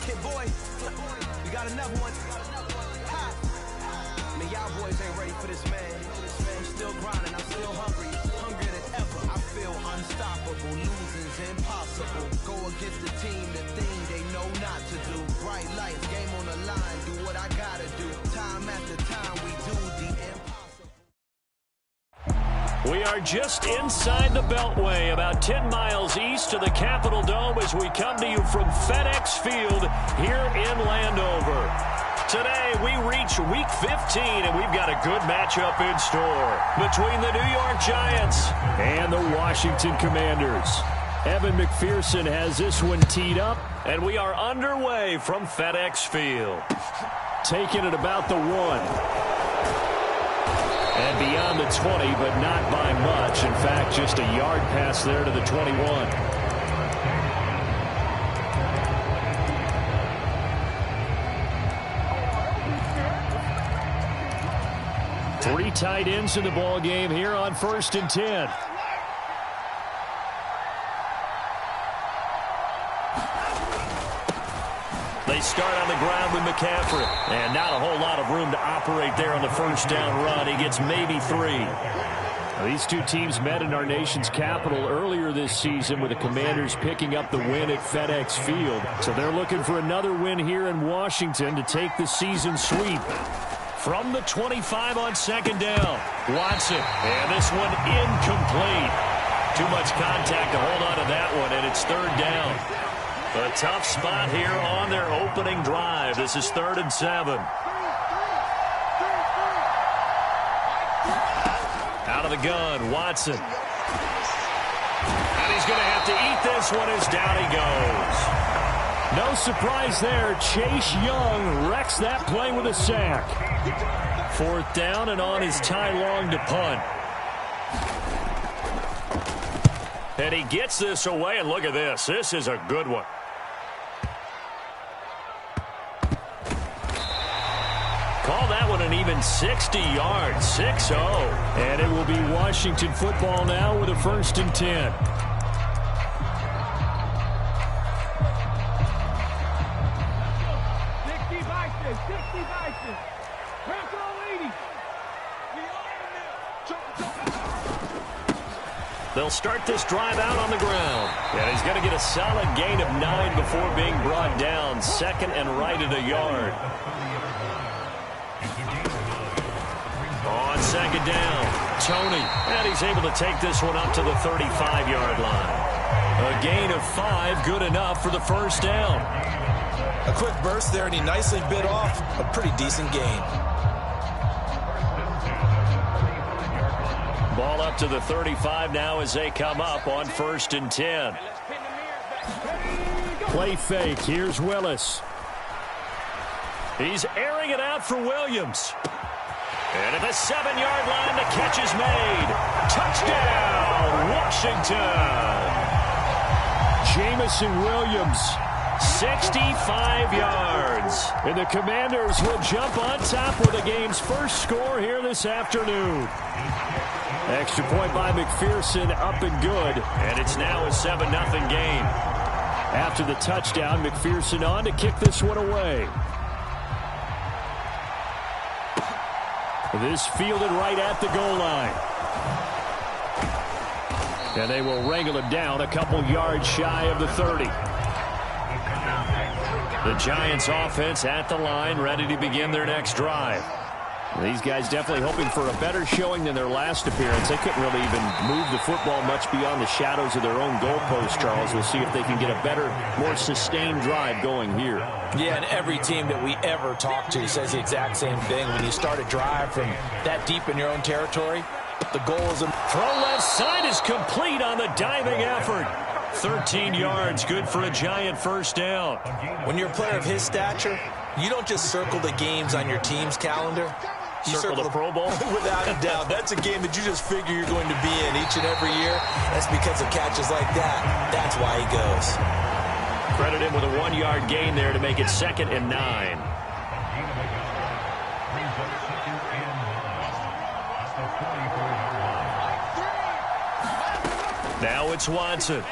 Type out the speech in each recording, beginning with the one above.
Kid boy, we got another one. Ha! Man, y'all boys ain't ready for this, man. I'm still grinding, I'm still hungry, hungrier than ever. I feel unstoppable, losing's impossible. Go against the team, the thing they know not to do. Bright lights, game on the line, do what I gotta do. Time after time, we do the impossible. We are just inside the Beltway, about 10 miles east of the Capitol Dome as we come to you from FedEx Field here in Landover. Today, we reach Week 15, and we've got a good matchup in store between the New York Giants and the Washington Commanders. Evan McPherson has this one teed up, and we are underway from FedEx Field. Taking it about the 1. And beyond the 20, but not by much. In fact, just a yard pass there to the 21. 3 tight ends in the ball game here on 1st and 10. They start on the ground with McCaffrey. And not a whole lot of room to operate there on the first down run. He gets maybe 3. Now, these two teams met in our nation's capital earlier this season with the Commanders picking up the win at FedEx Field. So they're looking for another win here in Washington to take the season sweep. From the 25 on 2nd down, Watson. And this one incomplete. Too much contact to hold on to that one, and it's 3rd down. A tough spot here on their opening drive. This is 3rd and 7. Out of the gun, Watson. And he's going to have to eat this one as down he goes. No surprise there. Chase Young wrecks that play with a sack. 4th down and on is Ty Long to punt. And he gets this away, and look at this. This is a good one. Call that one an even 60 yards, 6-0. And it will be Washington football now with a 1st and 10. They'll start this drive out on the ground. And he's going to get a solid gain of 9 before being brought down. 2nd and right at a yard. On 2nd down, Tony. And he's able to take this one up to the 35-yard line. A gain of 5, good enough for the 1st down. A quick burst there, and he nicely bit off a pretty decent gain. Ball up to the 35 now as they come up on 1st and 10. Play fake. Here's Willis. He's airing it out for Williams. And at the 7-yard line, the catch is made. Touchdown, Washington. Jamison Williams, 65 yards. And the Commanders will jump on top with the game's first score here this afternoon. Extra point by McPherson, up and good. And it's now a 7-0 game. After the touchdown, McPherson on to kick this one away. This fielded right at the goal line. And they will wrangle him down a couple yards shy of the 30. The Giants offense at the line, ready to begin their next drive. These guys definitely hoping for a better showing than their last appearance. They couldn't really even move the football much beyond the shadows of their own goalpost, Charles. We'll see if they can get a better, more sustained drive going here. Yeah, and every team that we ever talk to says the exact same thing. When you start a drive from that deep in your own territory, the goal is a throw left side is complete on the diving effort. 13 yards, good for a Giant 1st down. When you're a player of his stature, you don't just circle the games on your team's calendar. You circle the Pro Bowl? Without a doubt. That's a game that you just figure you're going to be in each and every year. That's because of catches like that. That's why he goes. Credit him with a 1-yard gain there to make it 2nd and 9. Now it's Watson.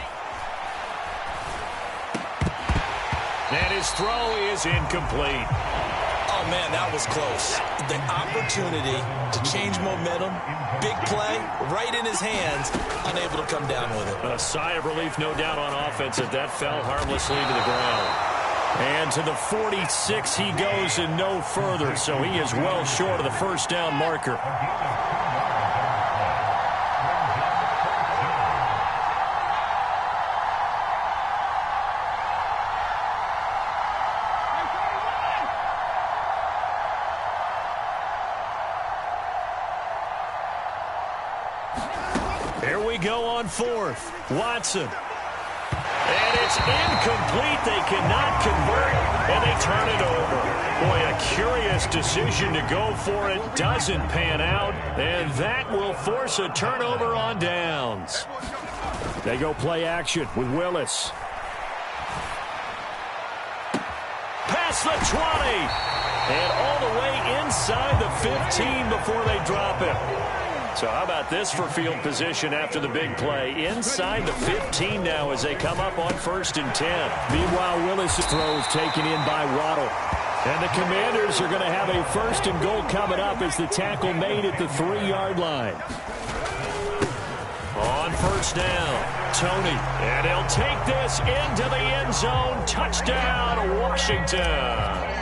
And his throw is incomplete. Oh, man, that was close. The opportunity to change momentum, big play, right in his hands, unable to come down with it. A sigh of relief, no doubt, on offense as that fell harmlessly to the ground. And to the 46 he goes and no further, so he is well short of the first down marker. Here we go on fourth. Watson. And it's incomplete. They cannot convert, and they turn it over. Boy, a curious decision to go for it. Doesn't pan out, and that will force a turnover on downs. They go play action with Willis. Past the 20. And all the way inside the 15 before they drop it. So how about this for field position after the big play? Inside the 15 now as they come up on 1st and 10. Meanwhile, Willis' throw is taken in by Waddle. And the Commanders are going to have a 1st and goal coming up as the tackle made at the 3-yard line. On 1st down, Tony. And he'll take this into the end zone. Touchdown, Washington.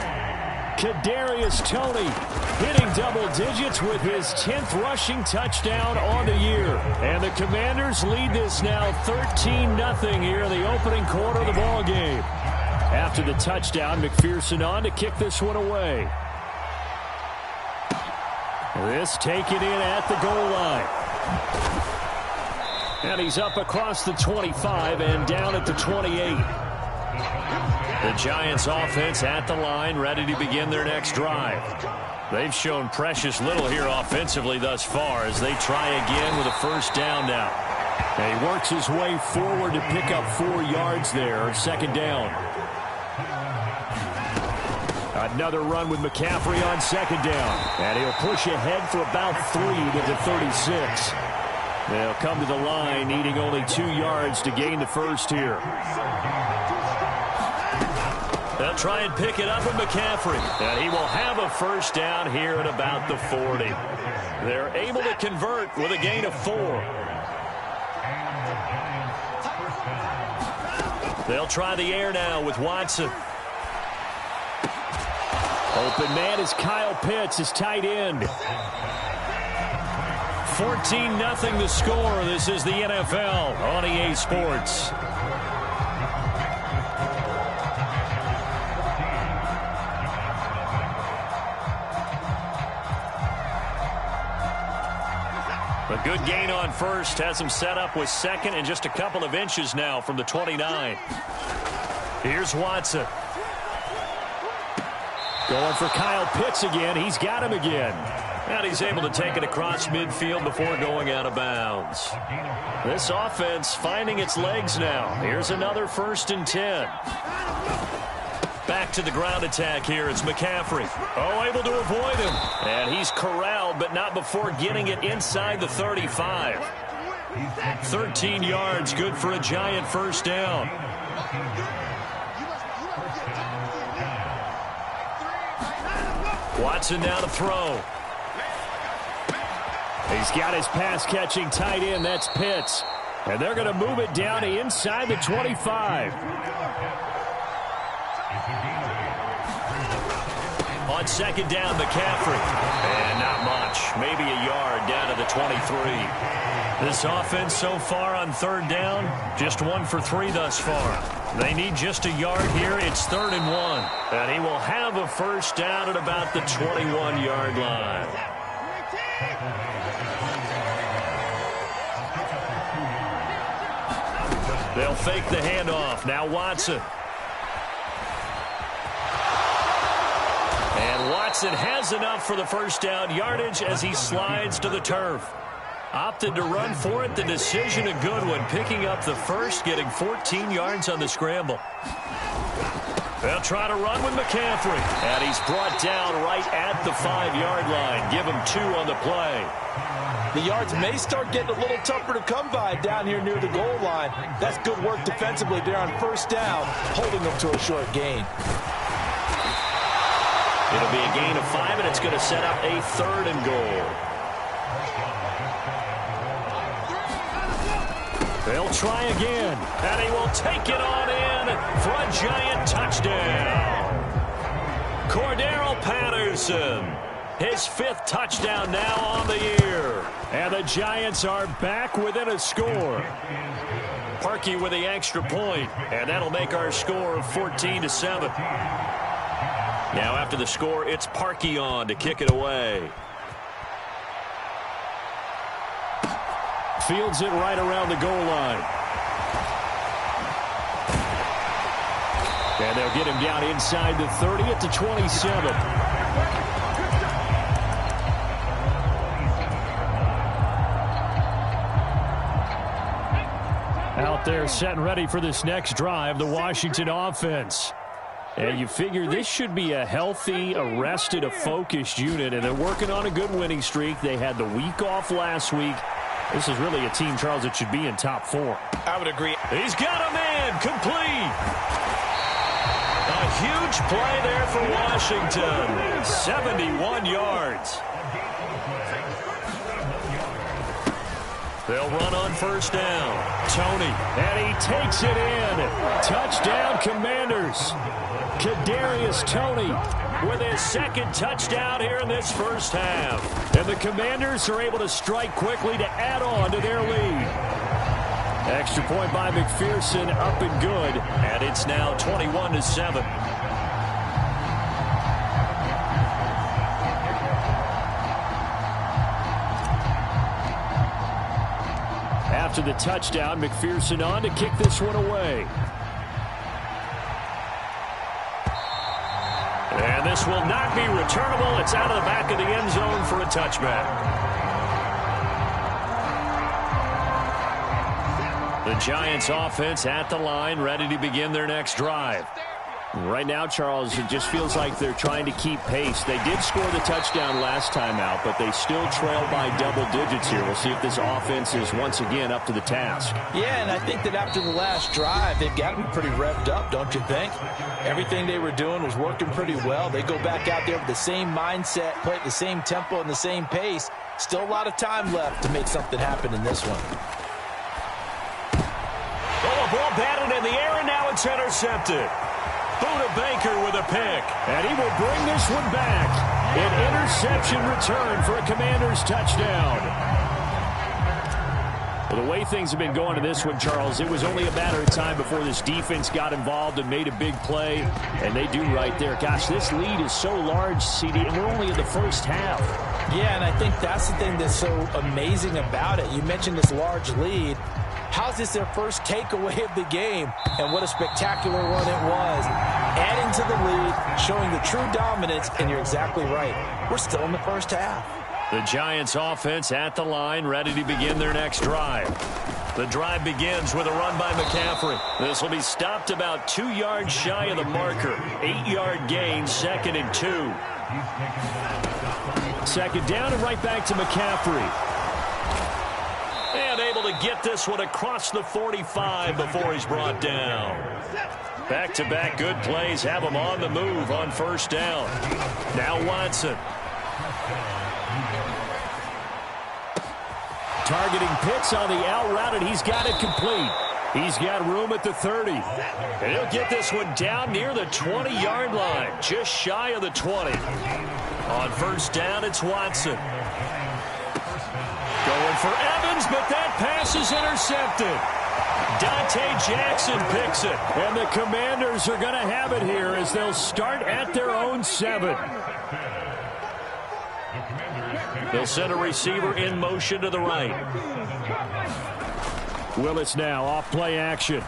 Kadarius Toney hitting double digits with his 10th rushing touchdown on the year. And the Commanders lead this now 13-0 here in the opening quarter of the ball game. After the touchdown, McPherson on to kick this one away. This taken in at the goal line. And he's up across the 25 and down at the 28. The Giants offense at the line, ready to begin their next drive. They've shown precious little here offensively thus far as they try again with a 1st down now. And he works his way forward to pick up 4 yards there, 2nd down. Another run with McCaffrey on 2nd down. And he'll push ahead for about 3 to the 36. They'll come to the line needing only 2 yards to gain the 1st here. They'll try and pick it up with McCaffrey. And he will have a 1st down here at about the 40. They're able to convert with a gain of 4. They'll try the air now with Watson. Open man is Kyle Pitts, his tight end. 14-0 the score. This is the NFL on EA Sports. A good gain on 1st has him set up with 2nd and just a couple of inches now from the 29. Here's Watson. Going for Kyle Pitts again. He's got him again. And he's able to take it across midfield before going out of bounds. This offense finding its legs now. Here's another 1st and 10. Back to the ground attack here. It's McCaffrey. Oh, able to avoid him. And he's corralled, but not before getting it inside the 35. 13 yards, good for a Giant 1st down. Watson now to throw. He's got his pass-catching tight end. That's Pitts. And they're going to move it down to inside the 25. On 2nd down, McCaffrey. And not much. Maybe a yard down to the 23. This offense so far on 3rd down, just 1 for 3 thus far. They need just a yard here. It's 3rd and 1. And he will have a 1st down at about the 21-yard line. They'll fake the handoff. Now Watson. And Watson has enough for the 1st down yardage as he slides to the turf. Opted to run for it. The decision a good one. Picking up the 1st, getting 14 yards on the scramble. They'll try to run with McCaffrey. And he's brought down right at the 5-yard line. Give him 2 on the play. The yards may start getting a little tougher to come by down here near the goal line. That's good work defensively there on first down, holding them to a short gain. It'll be a gain of 5, and it's going to set up a 3rd and goal. They'll try again, and he will take it on in for a giant touchdown. Cordero Patterson, his 5th touchdown now on the year. And the Giants are back within a score. Parkey with the extra point, and that'll make our score 14-7. Now after the score, it's Parkey on to kick it away. Fields it right around the goal line. And they'll get him down inside the 30 at the 27. Out there set and ready for this next drive, the Washington offense. And you figure this should be a healthy, a rested, a focused unit, and they're working on a good winning streak. They had the week off last week. This is really a team, Charles, that should be in top 4. I would agree. He's got a man complete. A huge play there for Washington. 71 yards. They'll run on first down. Tony, and he takes it in. Touchdown, Commanders. Kadarius Toney with his 2nd touchdown here in this first half. And the Commanders are able to strike quickly to add on to their lead. Extra point by McPherson, up and good. And it's now 21-7. After the touchdown, McPherson on to kick this one away. And this will not be returnable. It's out of the back of the end zone for a touchback. The Giants offense at the line, ready to begin their next drive. Right now, Charles, it just feels like they're trying to keep pace. They did score the touchdown last time out, but they still trail by double digits here. We'll see if this offense is once again up to the task. Yeah, and I think that after the last drive, they've got to be pretty revved up, don't you think? Everything they were doing was working pretty well. They go back out there with the same mindset, play at the same tempo and the same pace. Still a lot of time left to make something happen in this one. Oh, a ball batted in the air, and now it's intercepted. Buda Baker with a pick, and he will bring this one back. An interception return for a Commanders touchdown. Well, the way things have been going to this one, Charles, it was only a matter of time before this defense got involved and made a big play, and they do right there. Gosh, this lead is so large, CD, and we're only in the first half. Yeah, and I think that's the thing that's so amazing about it. You mentioned this large lead. How's this their first takeaway of the game? And what a spectacular one it was. Adding to the lead, showing the true dominance, and you're exactly right. We're still in the first half. The Giants offense at the line, ready to begin their next drive. The drive begins with a run by McCaffrey. This will be stopped about 2 yards shy of the marker. 8-yard gain, 2nd and 2. 2nd down and right back to McCaffrey. And able to get this one across the 45 before he's brought down. Back-to-back good plays have him on the move on first down. Now Watson. Targeting Pitts on the out route, and he's got it complete. He's got room at the 30. And he'll get this one down near the 20-yard line, just shy of the 20. On first down, it's Watson. Going for Evans, but that pass is intercepted. Dante Jackson picks it. And the Commanders are going to have it here as they'll start at their own 7. They'll send a receiver in motion to the right. Willis now off play action.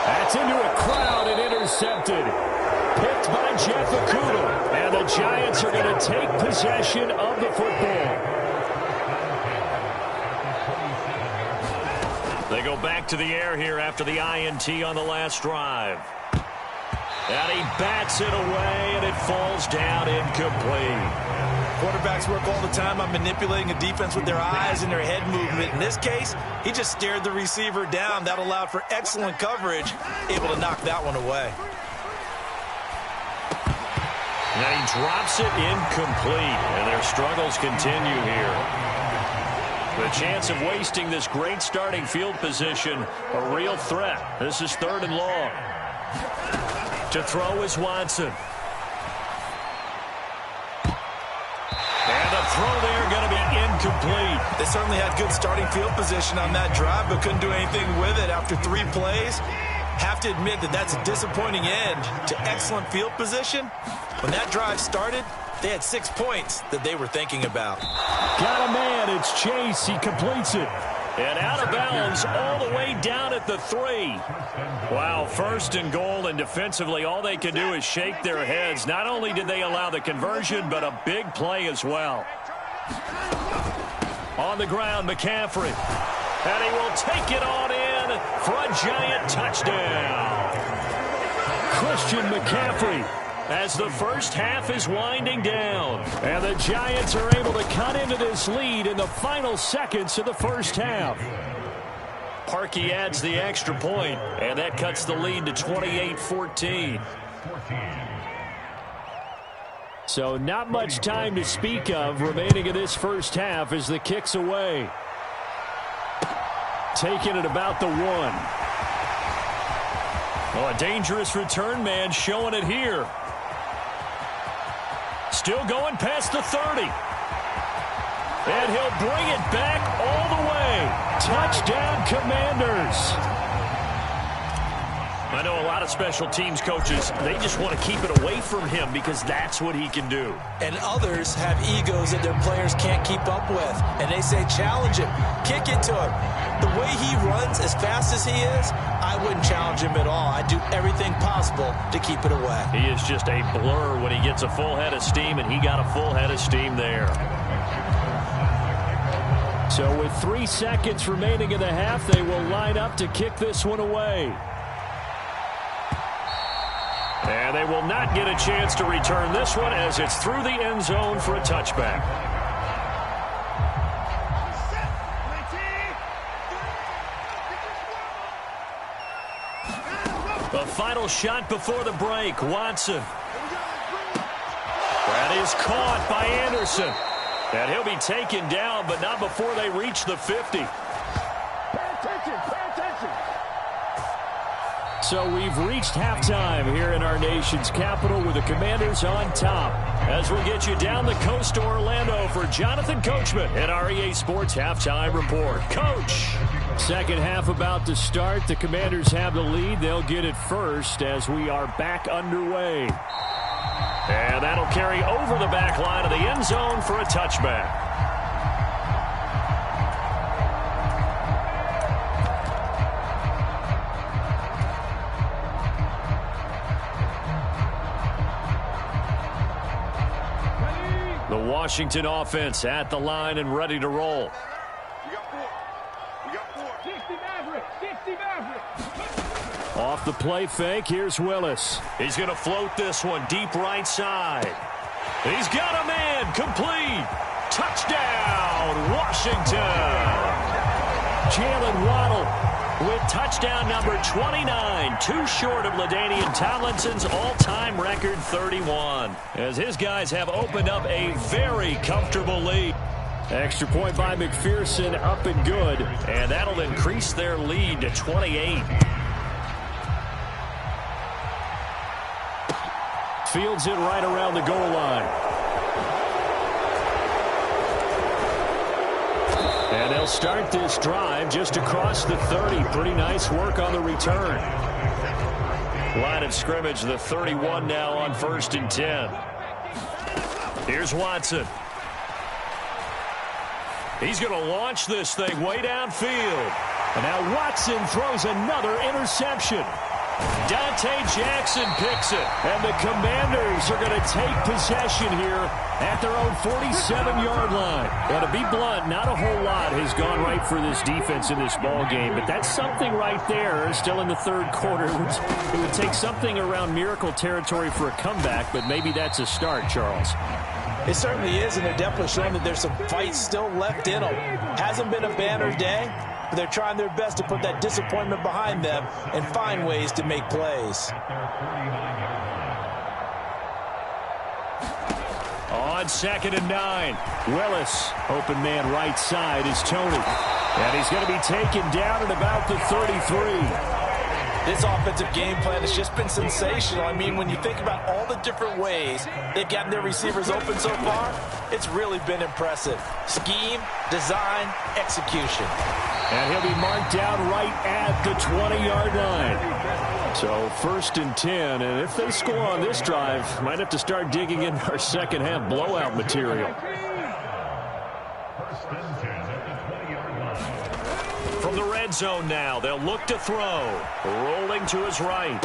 That's into a crowd and intercepted. Picked by Jeff Okudah. And the Giants are going to take possession of the football. They go back to the air here after the INT on the last drive. And he bats it away, and it falls down incomplete. Quarterbacks work all the time on manipulating a defense with their eyes and their head movement. In this case, he just stared the receiver down. That allowed for excellent coverage, able to knock that one away. And he drops it incomplete, and their struggles continue here. The chance of wasting this great starting field position, a real threat. This is 3rd and long. To throw is Watson. And the throw there going to be incomplete. They certainly had good starting field position on that drive, but couldn't do anything with it after 3 plays. Have to admit that that's a disappointing end to excellent field position. When that drive started, they had 6 points that they were thinking about. Got a man. It's Chase. He completes it. And out of bounds all the way down at the 3. Wow, 1st and goal, and defensively all they can do is shake their heads. Not only did they allow the conversion, but a big play as well. On the ground, McCaffrey. And he will take it on in for a giant touchdown. Christian McCaffrey, as the first half is winding down. And the Giants are able to cut into this lead in the final seconds of the first half. Parkey adds the extra point, and that cuts the lead to 28-14. So not much time to speak of remaining in this first half as the kick's away. Taking it about the 1. Oh, a dangerous return man showing it here. Still going past the 30. And he'll bring it back all the way. Touchdown, Commanders. I know a lot of special teams coaches, they just want to keep it away from him because that's what he can do. And others have egos that their players can't keep up with. And they say, challenge him, kick it to him. The way he runs as fast as he is, I wouldn't challenge him at all. I'd do everything possible to keep it away. He is just a blur when he gets a full head of steam, and he got a full head of steam there. So with 3 seconds remaining in the half, they will line up to kick this one away. And they will not get a chance to return this one as it's through the end zone for a touchback. The final shot before the break, Watson. That is caught by Anderson. And he'll be taken down, but not before they reach the 50. So we've reached halftime here in our nation's capital with the Commanders on top. As we get you down the coast to Orlando for Jonathan Coachman at our EA Sports Halftime Report. Coach! Second half about to start. The Commanders have the lead. They'll get it first as we are back underway. And that'll carry over the back line of the end zone for a touchback. The Washington offense at the line and ready to roll. Off the play fake, here's Willis. He's going to float this one deep right side. He's got a man, complete. Touchdown, Washington. Jalen Waddle with touchdown number 29, too short of LaDainian Tomlinson's all-time record 31. As his guys have opened up a very comfortable lead. Extra point by McPherson, up and good. And that'll increase their lead to 28. Fields it right around the goal line. And they'll start this drive just across the 30. Pretty nice work on the return. Line of scrimmage, the 31 now on 1st and 10. Here's Watson. He's going to launch this thing way downfield. And now Watson throws another interception. Dante Jackson picks it. And the Commanders are going to take possession here at their own 47-yard line. Now, to be blunt, not a whole lot has gone right for this defense in this ball game, but that's something right there. Still in the 3rd quarter. It would take something around miracle territory for a comeback, but maybe that's a start, Charles. It certainly is, and they're definitely showing that there's some fight still left in them. Hasn't been a banner day, but they're trying their best to put that disappointment behind them and find ways to make plays. On 2nd and 9, Willis, open man right side is Tony. And he's going to be taken down at about the 33. This offensive game plan has just been sensational. I mean, when you think about all the different ways they've gotten their receivers open so far, it's really been impressive. Scheme, design, execution. And he'll be marked down right at the 20-yard line. So 1st and 10, and if they score on this drive, might have to start digging in our second half blowout material. From the red zone now, they'll look to throw. Rolling to his right.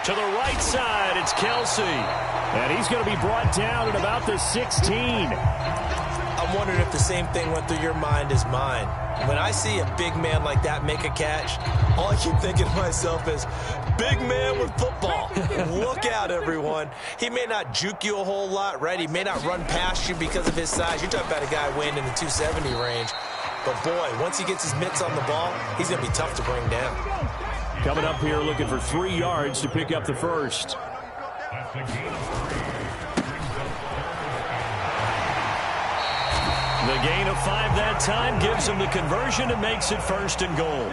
To the right side, it's Kelsey. And he's going to be brought down at about the 16. I'm wondering if the same thing went through your mind as mine. When I see a big man like that make a catch, all I keep thinking to myself is, big man with football. Look out, everyone. He may not juke you a whole lot, right? He may not run past you because of his size. You're talking about a guy weighing in the 270 range. But, boy, once he gets his mitts on the ball, he's going to be tough to bring down. Coming up here looking for 3 yards to pick up the first. The gain of 5 that time gives him the conversion and makes it 1st and goal.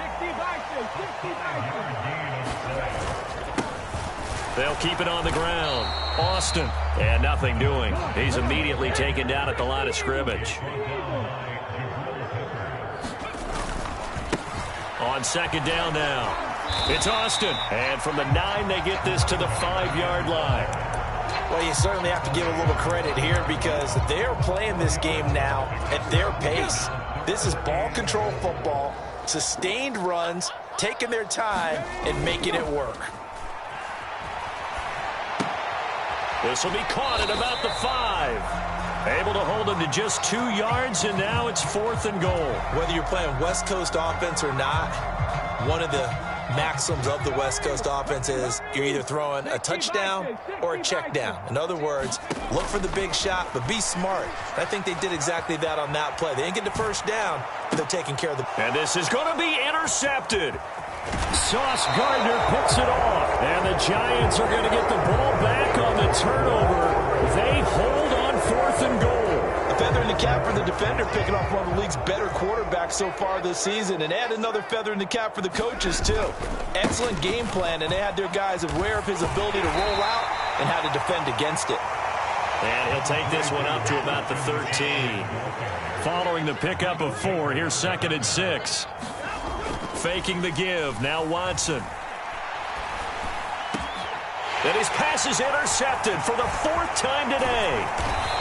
They'll keep it on the ground. Austin. And nothing doing. He's immediately taken down at the line of scrimmage. On 2nd down now. It's Austin. And from the 9, they get this to the 5-yard line. Well, you certainly have to give a little credit here because they're playing this game now at their pace. This is ball control football, sustained runs, taking their time, and making it work. This will be caught at about the 5. Able to hold him to just 2 yards, and now it's 4th and goal. Whether you're playing West Coast offense or not, one of the maxims of the West Coast offense is you're either throwing a touchdown or a check down. In other words, look for the big shot, but be smart. I think they did exactly that on that play. They didn't get the first down, but they're taking care of the... And this is going to be intercepted. Sauce Gardner picks it off, and the Giants are going to get the ball back on the turnover. They hold on 4th and goal. A feather in the cap for the defender, picking off one of the league's better quarterbacks so far this season, and add another feather in the cap for the coaches, too. Excellent game plan, and they had their guys aware of his ability to roll out and how to defend against it. And he'll take this one up to about the 13. Following the pickup of 4, here's 2nd and 6. Faking the give, now Watson. And his pass is intercepted for the 4th time today.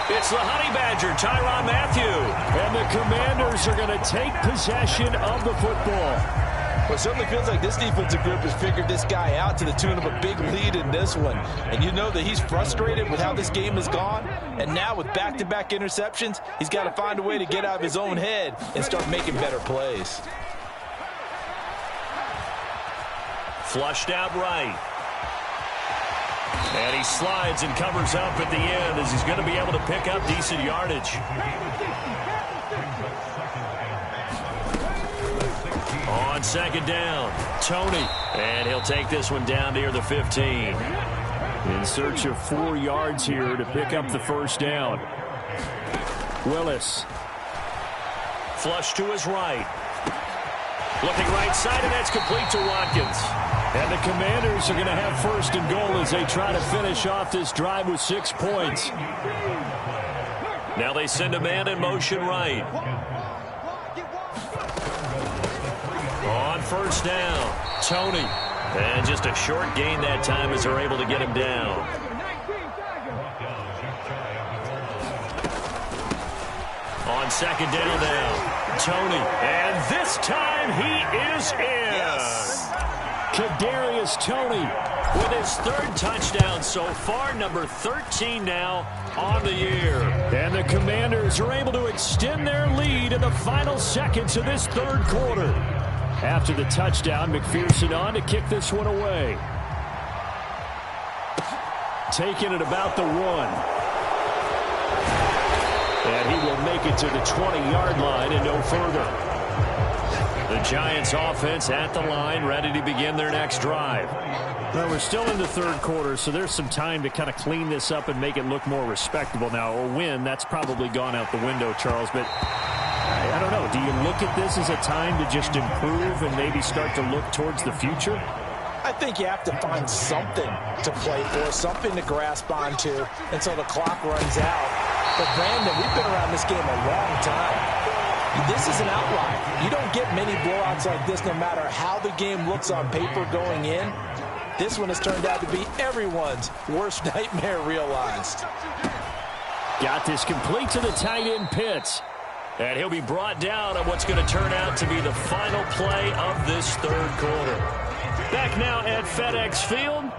It's the Honey Badger, Tyrann Mathieu. And the Commanders are going to take possession of the football. Well, it certainly feels like this defensive group has figured this guy out to the tune of a big lead in this one. And you know that he's frustrated with how this game has gone. And now with back-to-back interceptions, he's got to find a way to get out of his own head and start making better plays. Flushed out right. And he slides and covers up at the end as he's going to be able to pick up decent yardage. On 2nd down, Tony. And he'll take this one down near the 15. In search of 4 yards here to pick up the 1st down. Willis. Flush to his right. Looking right side, and that's complete to Watkins. And the Commanders are going to have 1st and goal as they try to finish off this drive with 6 points. Now they send a man in motion right. On 1st down, Tony. And just a short gain that time as they're able to get him down. On 2nd down now, Tony. And this time he is in. Yes. Kadarius Toney with his 3rd touchdown so far, number 13 now on the year. And the Commanders are able to extend their lead in the final seconds of this 3rd quarter. After the touchdown, McPherson on to kick this one away. Taking it about the 1. And he will make it to the 20-yard line and no further. The Giants offense at the line, ready to begin their next drive. Well, we're still in the third quarter, so there's some time to kind of clean this up and make it look more respectable now. Or win, that's probably gone out the window, Charles. But I don't know. Do you look at this as a time to just improve and maybe start to look towards the future? I think you have to find something to play for, something to grasp onto until the clock runs out. But, Brandon, we've been around this game a long time. This is an outlier. You don't get many blowouts like this no matter how the game looks on paper going in. This one has turned out to be everyone's worst nightmare realized. Got this complete to the tight end Pitts. And he'll be brought down on what's going to turn out to be the final play of this third quarter. Back now at FedEx Field.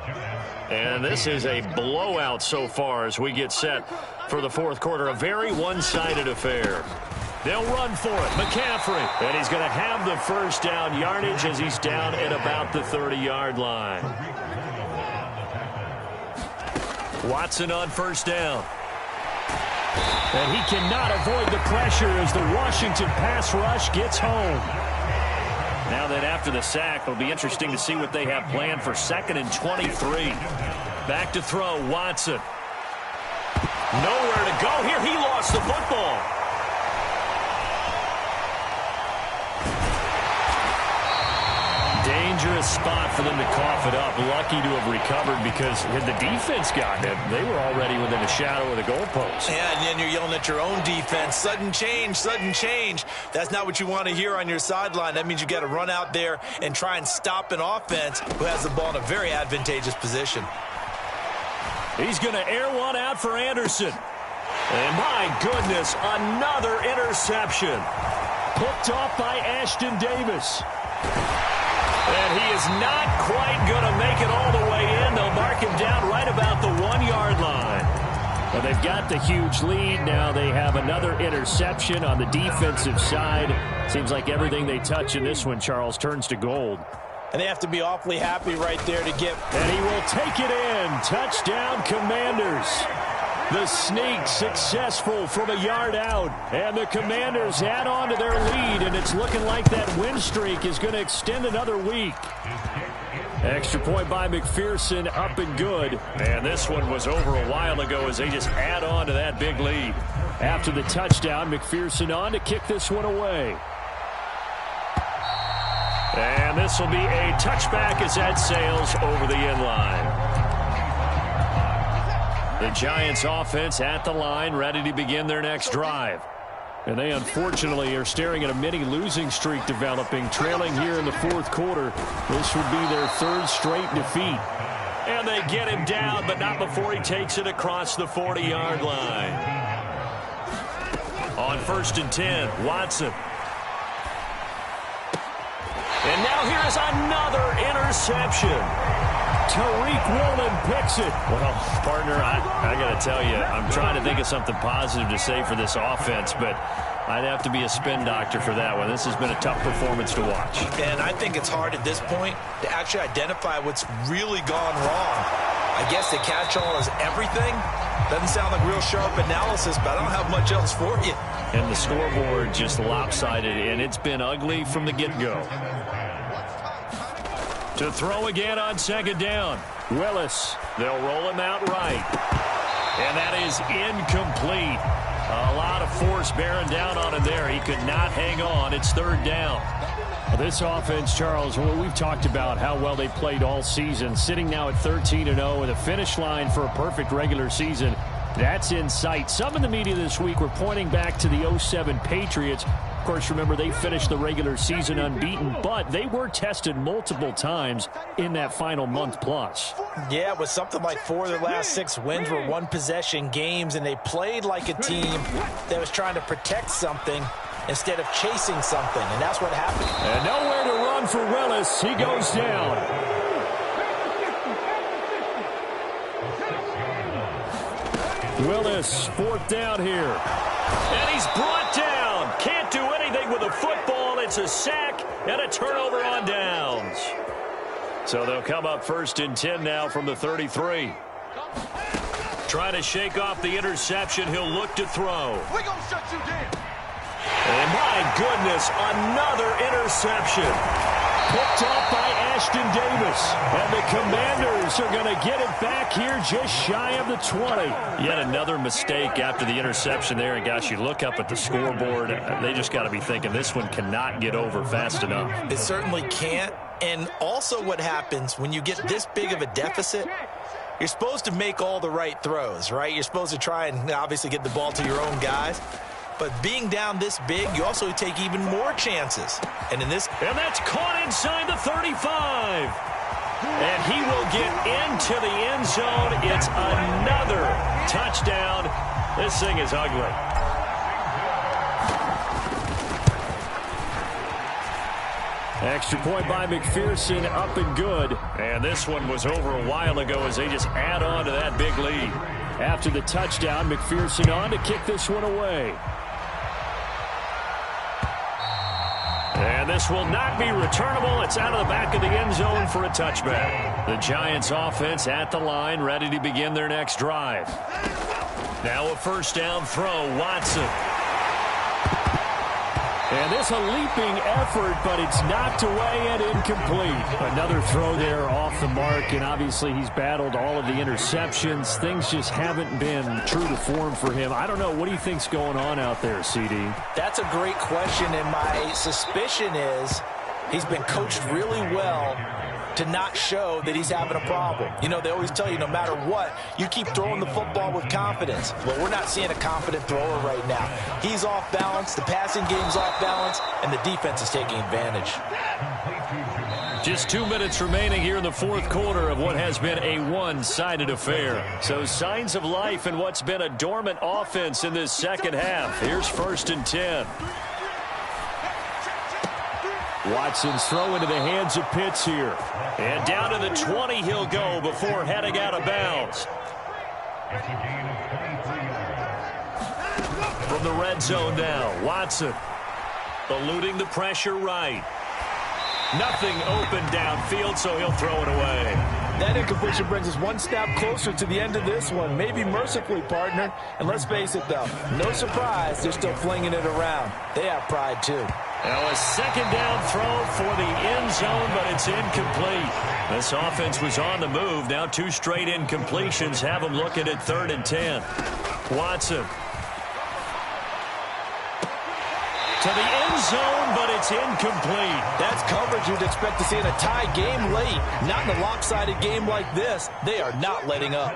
And this is a blowout so far as we get set for the fourth quarter. A very one-sided affair. They'll run for it. McCaffrey. And he's going to have the first down yardage as he's down at about the 30-yard line. Watson on first down. And he cannot avoid the pressure as the Washington pass rush gets home. Now that after the sack, it'll be interesting to see what they have planned for 2nd and 23. Back to throw, Watson. Nowhere to go here. He lost the football. Dangerous spot for them to cough it up. Lucky to have recovered because had the defense gotten it, they were already within a shadow of the goalpost. Yeah, and then you're yelling at your own defense. Sudden change, sudden change. That's not what you want to hear on your sideline. That means you got to run out there and try and stop an offense who has the ball in a very advantageous position. He's going to air one out for Anderson. And my goodness, another interception. Picked off by Ashton Davis. And he is not quite going to make it all the way in. They'll mark him down right about the 1-yard line. Well, they've got the huge lead. Now they have another interception on the defensive side. Seems like everything they touch in this one, Charles, turns to gold. And they have to be awfully happy right there to get. And he will take it in. Touchdown, Commanders. The sneak successful from a yard out. And the Commanders add on to their lead, and it's looking like that win streak is going to extend another week. Extra point by McPherson, up and good. And this one was over a while ago as they just add on to that big lead. After the touchdown, McPherson on to kick this one away. And this will be a touchback as that sails over the end line. The Giants offense at the line, ready to begin their next drive. And they unfortunately are staring at a mini losing streak developing, trailing here in the fourth quarter. This would be their third straight defeat. And they get him down, but not before he takes it across the 40-yard line. On 1st and 10, Watson. And now here is another interception. Tariq Woolen picks it. Well, partner, I got to tell you, I'm trying to think of something positive to say for this offense, but I'd have to be a spin doctor for that one. This has been a tough performance to watch. And I think it's hard at this point to actually identify what's really gone wrong. I guess the catch-all is everything. Doesn't sound like real sharp analysis, but I don't have much else for you. And the scoreboard just lopsided, and it's been ugly from the get-go. To throw again on 2nd down. Willis. They'll roll him out right. And that is incomplete. A lot of force bearing down on him there. He could not hang on. It's 3rd down. This offense, Charles, we've talked about how well they played all season. Sitting now at 13-0 with a finish line for a perfect regular season. That's in sight. Some in the media this week were pointing back to the 2007 Patriots. Of course, remember, they finished the regular season unbeaten, but they were tested multiple times in that final month plus. Yeah, it was something like 4 of their last 6 wins were one-possession games, and they played like a team that was trying to protect something instead of chasing something, and that's what happened. And nowhere to run for Willis. He goes down. Willis, 4th down here. And he's brought down. Can't do anything with the football. It's a sack and a turnover on downs. So they'll come up 1st and 10 now from the 33. Trying to shake off the interception. He'll look to throw. We're going to shut you down. And my goodness, another interception. Picked off by Ashton Davis. And the Commanders are going to get it back here just shy of the 20. Yet another mistake after the interception there. And gosh, you look up at the scoreboard, they just got to be thinking this one cannot get over fast enough. It certainly can't. And also what happens when you get this big of a deficit, you're supposed to make all the right throws, right? You're supposed to try and obviously get the ball to your own guys. But being down this big, you also take even more chances. And that's caught inside the 35. And he will get into the end zone. It's another touchdown. This thing is ugly. Extra point by McPherson, up and good. And this one was over a while ago as they just add on to that big lead. After the touchdown, McPherson on to kick this one away. And this will not be returnable. It's out of the back of the end zone for a touchback. The Giants offense at the line, ready to begin their next drive. Now a first down throw, Watson. And this a leaping effort, but it's knocked away and incomplete. Another throw there off the mark, and obviously he's battled all of the interceptions. Things just haven't been true to form for him. I don't know. What do you think's going on out there, CD? That's a great question, and my suspicion is he's been coached really well to not show that he's having a problem. You know, they always tell you no matter what, you keep throwing the football with confidence. Well, we're not seeing a confident thrower right now. He's off balance, the passing game's off balance, and the defense is taking advantage. Just 2 minutes remaining here in the fourth quarter of what has been a one-sided affair. So signs of life in what's been a dormant offense in this second half. Here's 1st and 10. Watson's throw into the hands of Pitts here. And down to the 20 he'll go before heading out of bounds. From the red zone now, Watson eluding the pressure right. Nothing open downfield, so he'll throw it away. That incompletion brings us one step closer to the end of this one. Maybe mercifully, partner. And let's face it, though, no surprise, they're still flinging it around. They have pride, too. Now a second down throw for the end zone, but it's incomplete. This offense was on the move. Now 2 straight incompletions have them looking at 3rd and 10. Watson. To the end zone, but it's incomplete. That's coverage you'd expect to see in a tie game late. Not in a lopsided game like this. They are not letting up.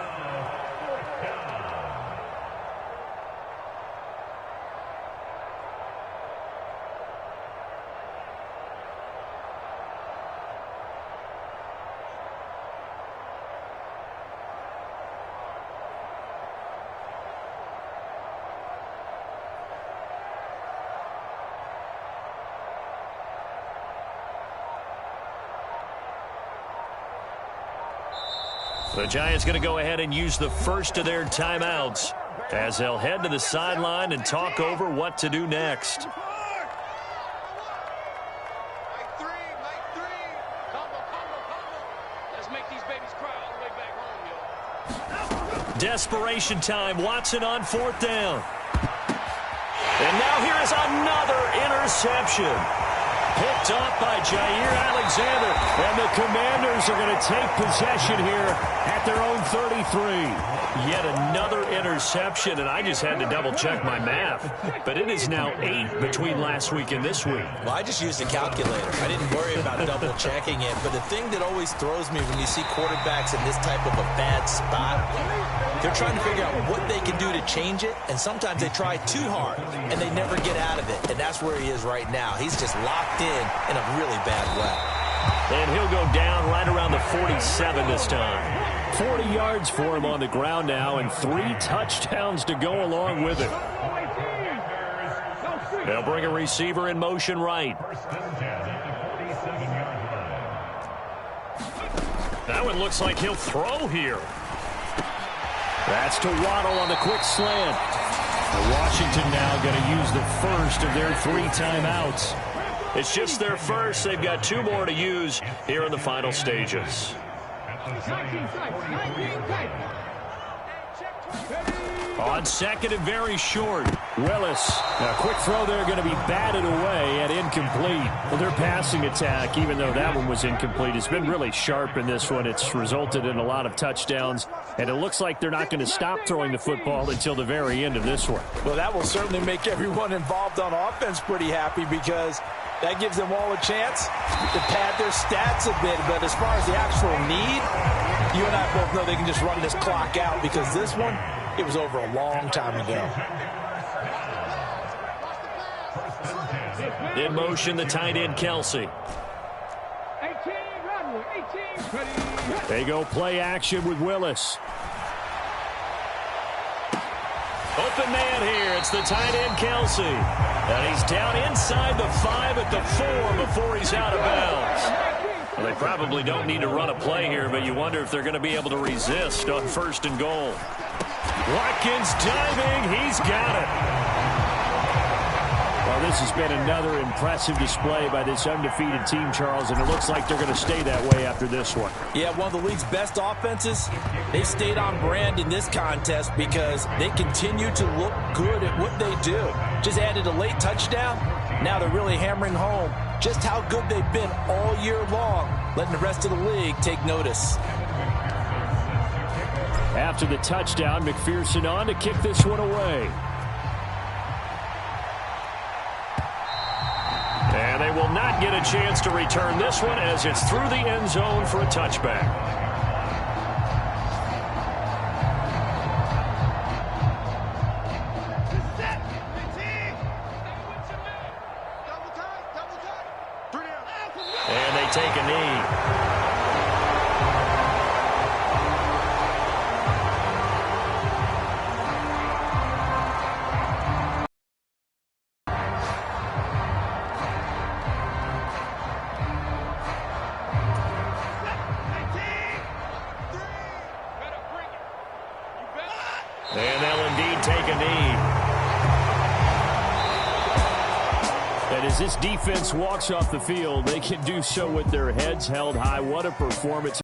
The Giants going to go ahead and use the first of their timeouts as they'll head to the sideline and talk over what to do next. Desperation time. Watson on 4th down. And now here is another interception. Picked off by Jair Alexander. And the Commanders are going to take possession here at their own 33. Yet another interception, and I just had to double-check my math. But it is now 8 between last week and this week. Well, I just used a calculator. I didn't worry about double-checking it. But the thing that always throws me when you see quarterbacks in this type of a bad spot, they're trying to figure out what they can do to change it, and sometimes they try too hard, and they never get out of it. And that's where he is right now. He's just locked in a really bad way. And he'll go down right around the 47 this time. 40 yards for him on the ground now, and 3 touchdowns to go along with it. They'll bring a receiver in motion right. That one looks like he'll throw here. That's to Waddle on the quick slant. Washington now going to use the first of their 3 timeouts. It's just their first. They've got 2 more to use here in the final stages. On second and very short, Willis. A quick throw there, going to be batted away and incomplete. Well, their passing attack, even though that one was incomplete, has been really sharp in this one. It's resulted in a lot of touchdowns, and it looks like they're not going to stop throwing the football until the very end of this one. Well, that will certainly make everyone involved on offense pretty happy because that gives them all a chance to pad their stats a bit. But as far as the actual need, you and I both know they can just run this clock out because this one, it was over a long time ago. In motion, the tight end, Kelsey. They go play action with Willis. Open man here. It's the tight end, Kelsey. And he's down inside the 5 at the 4 before he's out of bounds. Well, they probably don't need to run a play here, but you wonder if they're going to be able to resist on 1st and goal. Watkins diving. He's got it. Well, this has been another impressive display by this undefeated team, Charles, and it looks like they're going to stay that way after this one. Yeah, one of the league's best offenses. They stayed on brand in this contest because they continue to look good at what they do. Just added a late touchdown. Now they're really hammering home just how good they've been all year long, letting the rest of the league take notice. After the touchdown, McPherson on to kick this one away. And they will not get a chance to return this one as it's through the end zone for a touchback. And they take a knee. And they'll indeed take a knee. And as this defense walks off the field, they can do so with their heads held high. What a performance.